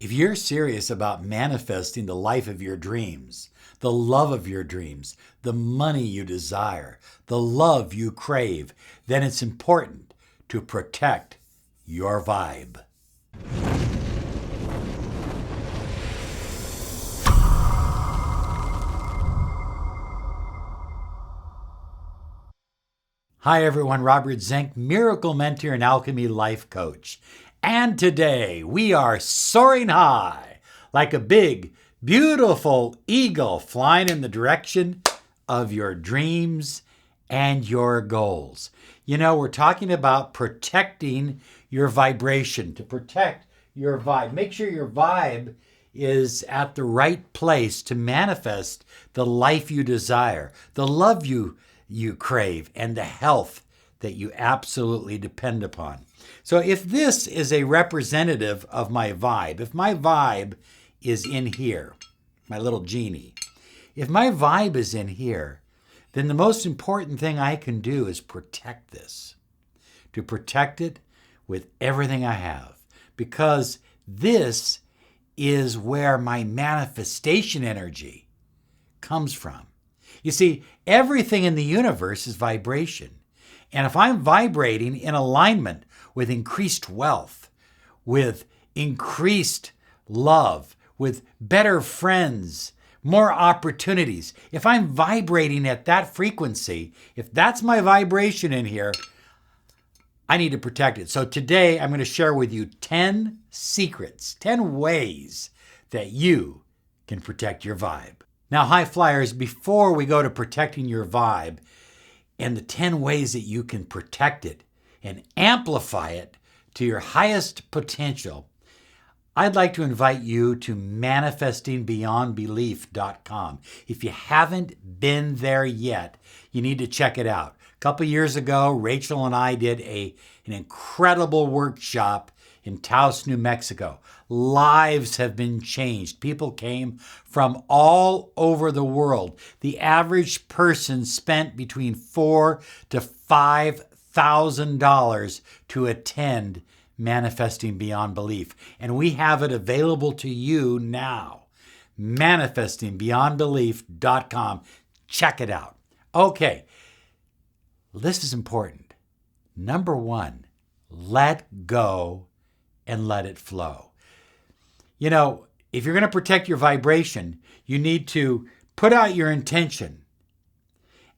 If you're serious about manifesting the life of your dreams, the love of your dreams, the money you desire, the love you crave, then it's important to protect your vibe. Hi everyone, Robert Zink, Miracle Mentor and Alchemy Life Coach. And today we are soaring high like a big, beautiful eagle flying in the direction of your dreams and your goals. You know, we're talking about protecting your vibration, to protect your vibe. Make sure your vibe is at the right place to manifest the life you desire, the love you crave, and the health that you absolutely depend upon. So if this is a representative of my vibe, if my vibe is in here, my little genie, if my vibe is in here, then the most important thing I can do is protect this, to protect it with everything I have, because this is where my manifestation energy comes from. You see, everything in the universe is vibration. And if I'm vibrating in alignment with increased wealth, with increased love, with better friends, more opportunities, if I'm vibrating at that frequency, if that's my vibration in here, I need to protect it. So today I'm going to share with you 10 secrets, 10 ways that you can protect your vibe. Now, high flyers, before we go to protecting your vibe and the 10 ways that you can protect it and amplify it to your highest potential, I'd like to invite you to manifestingbeyondbelief.com. If you haven't been there yet, you need to check it out. A couple years ago, Rachel and I did an incredible workshop in Taos, New Mexico. Lives have been changed. People came from all over the world. The average person spent between $4,000 to $5,000 to attend Manifesting Beyond Belief. And we have it available to you now. Manifestingbeyondbelief.com. Check it out. Okay, this is important. Number one, let go and let it flow. You know, if you're going to protect your vibration, you need to put out your intention.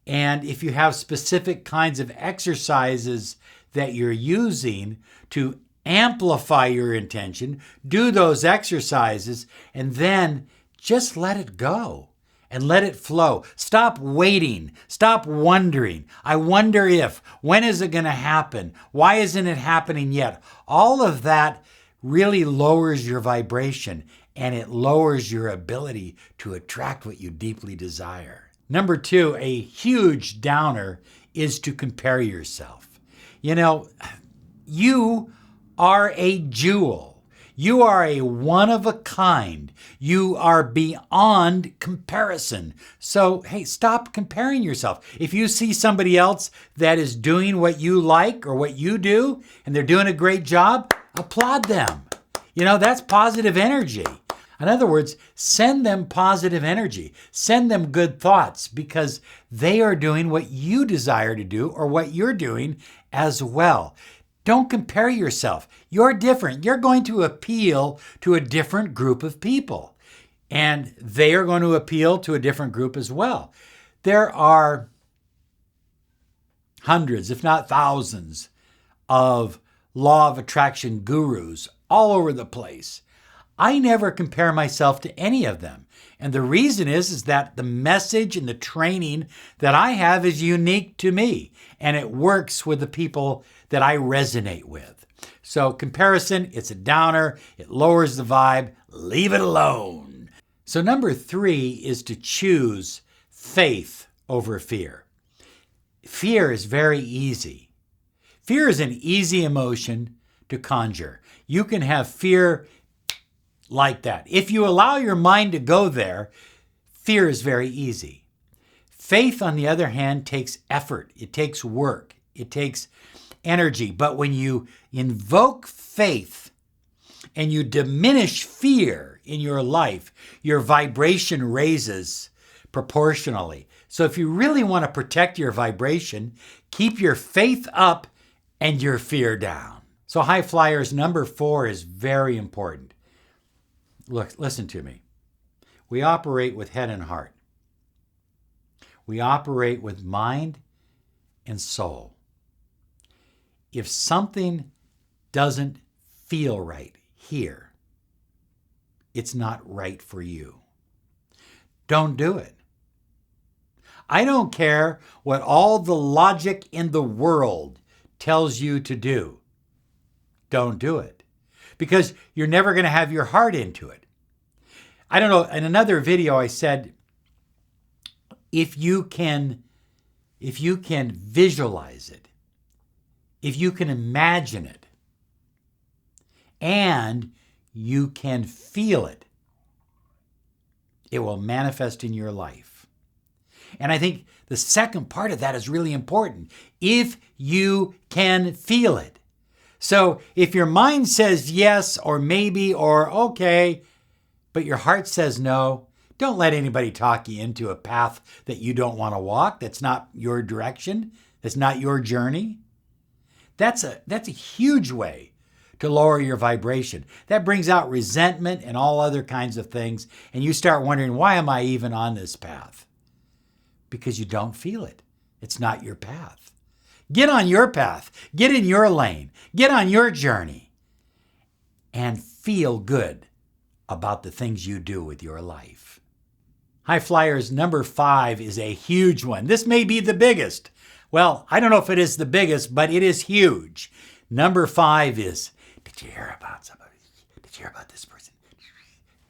And if you have specific kinds of exercises that you're using to amplify your intention, do those exercises and then just let it go and let it flow. Stop waiting. Stop wondering. I wonder if. When is it going to happen? Why isn't it happening yet? All of that really lowers your vibration and it lowers your ability to attract what you deeply desire. Number two, a huge downer is to compare yourself. You know, you are a jewel. You are a one of a kind. You are beyond comparison. So, hey, stop comparing yourself. If you see somebody else that is doing what you like or what you do, and they're doing a great job, applaud them. You know, that's positive energy. In other words, send them positive energy. Send them good thoughts because they are doing what you desire to do or what you're doing as well. Don't compare yourself. You're different. You're going to appeal to a different group of people, and they are going to appeal to a different group as well. There are hundreds, if not thousands, of law of attraction gurus all over the place. I never compare myself to any of them. And the reason is that the message and the training that I have is unique to me, and it works with the people that I resonate with. So comparison, it's a downer. It lowers the vibe. Leave it alone. So number three is to choose faith over fear. Fear is very easy. Fear is an easy emotion to conjure. You can have fear like that. If you allow your mind to go there, fear is very easy. Faith, on the other hand, takes effort. It takes work. It takes energy. But when you invoke faith and you diminish fear in your life, your vibration raises proportionally. So if you really want to protect your vibration, keep your faith up and your fear down. So high flyers, number 4 is very important. Look, listen to me. We operate with head and heart. We operate with mind and soul. If something doesn't feel right here, it's not right for you. Don't do it. I don't care what all the logic in the world tells you to do. Don't do it, because you're never going to have your heart into it. I don't know, in another video I said, if you can visualize it, if you can imagine it, and you can feel it, it will manifest in your life. And I think the second part of that is really important. If you can feel it. So if your mind says yes or maybe or okay, but your heart says no, don't let anybody talk you into a path that you don't want to walk. That's not your direction. That's not your journey. That's a huge way to lower your vibration. That brings out resentment and all other kinds of things. And you start wondering, why am I even on this path? Because you don't feel it. It's not your path. Get on your path. Get in your lane. Get on your journey. And feel good about the things you do with your life. High flyers, number 5 is a huge one. This may be the biggest. Well, I don't know if it is the biggest, but it is huge. Number 5 is, did you hear about somebody? Did you hear about this person?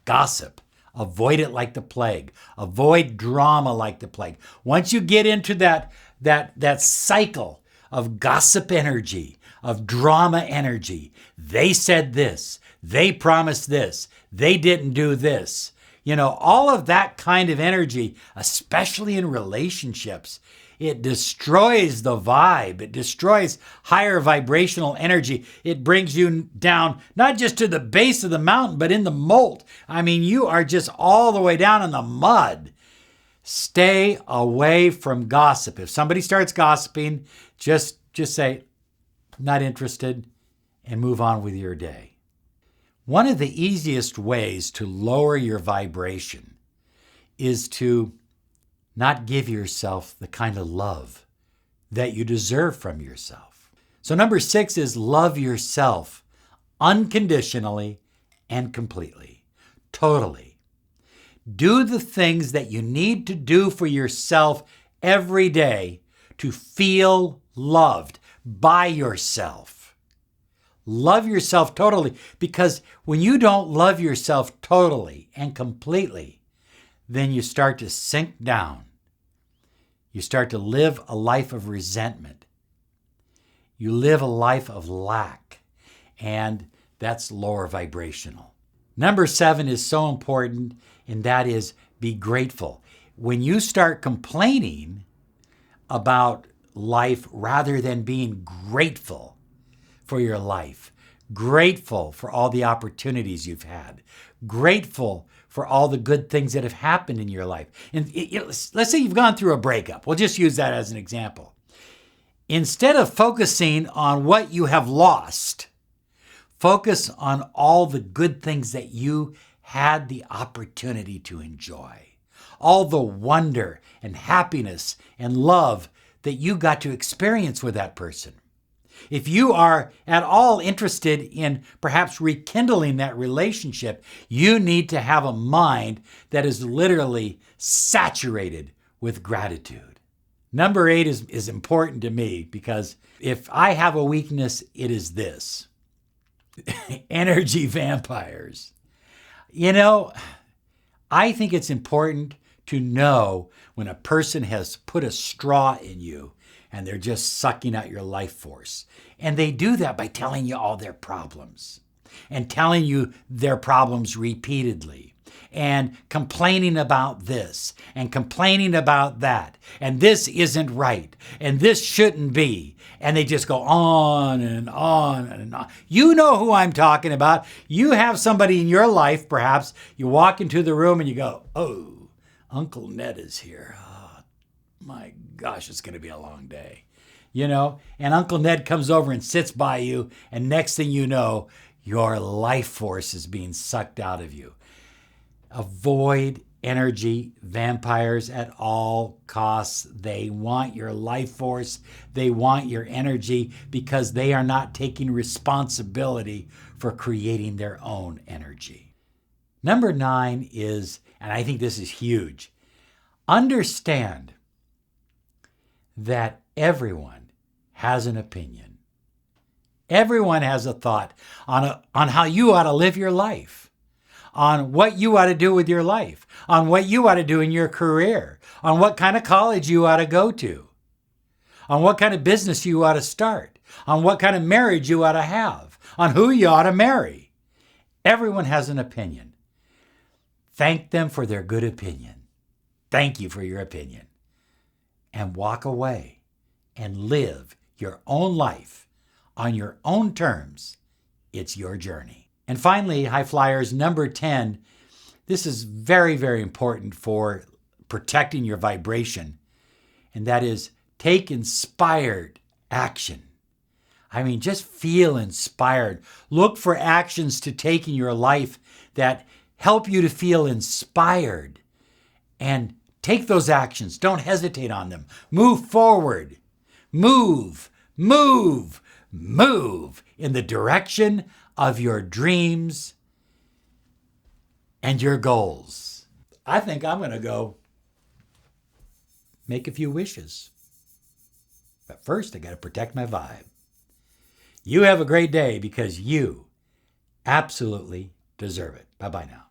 Gossip. Avoid it like the plague. Avoid drama like the plague. Once you get into that cycle of gossip energy, of drama energy, they said this, they promised this, they didn't do this. You know, all of that kind of energy, especially in relationships, it destroys the vibe. It destroys higher vibrational energy. It brings you down, not just to the base of the mountain, but in the mold. I mean, you are just all the way down in the mud. Stay away from gossip. If somebody starts gossiping, just say, not interested, and move on with your day. One of the easiest ways to lower your vibration is to not give yourself the kind of love that you deserve from yourself. So number 6 is love yourself unconditionally and completely, totally. Do the things that you need to do for yourself every day to feel loved by yourself. Love yourself totally, because when you don't love yourself totally and completely, then you start to sink down. You start to live a life of resentment. You live a life of lack, and that's lower vibrational. Number 7 is so important, and that is be grateful. When you start complaining about life rather than being grateful for your life, grateful for all the opportunities you've had, grateful for all the good things that have happened in your life. And let's say you've gone through a breakup. We'll just use that as an example. Instead of focusing on what you have lost, focus on all the good things that you had the opportunity to enjoy. All the wonder and happiness and love that you got to experience with that person. If you are at all interested in perhaps rekindling that relationship, you need to have a mind that is literally saturated with gratitude. Number 8 is important to me, because if I have a weakness, it is this. Energy vampires. You know, I think it's important to know when a person has put a straw in you and they're just sucking out your life force. And they do that by telling you all their problems and telling you their problems repeatedly. and complaining about this and complaining about that. And this isn't right. And this shouldn't be. And they just go on and on and on. You know who I'm talking about. You have somebody in your life, perhaps. You walk into the room and you go, oh, Uncle Ned is here. Oh, my gosh, it's going to be a long day. You know, and Uncle Ned comes over and sits by you, and next thing you know, your life force is being sucked out of you. Avoid energy vampires at all costs. They want your life force. They want your energy because they are not taking responsibility for creating their own energy. Number 9 is, and I think this is huge, understand that everyone has an opinion. Everyone has a thought on how you ought to live your life, on what you ought to do with your life, on what you ought to do in your career, on what kind of college you ought to go to, on what kind of business you ought to start, on what kind of marriage you ought to have, on who you ought to marry. Everyone has an opinion. Thank them for their good opinion. Thank you for your opinion. And walk away and live your own life on your own terms. It's your journey. And finally, high flyers, number 10, this is very, very important for protecting your vibration. And that is take inspired action. I mean, just feel inspired. Look for actions to take in your life that help you to feel inspired. And take those actions. Don't hesitate on them. Move forward. Move, move, move in the direction of your dreams and your goals. I think I'm going to go make a few wishes. But first, I got to protect my vibe. You have a great day because you absolutely deserve it. Bye-bye now.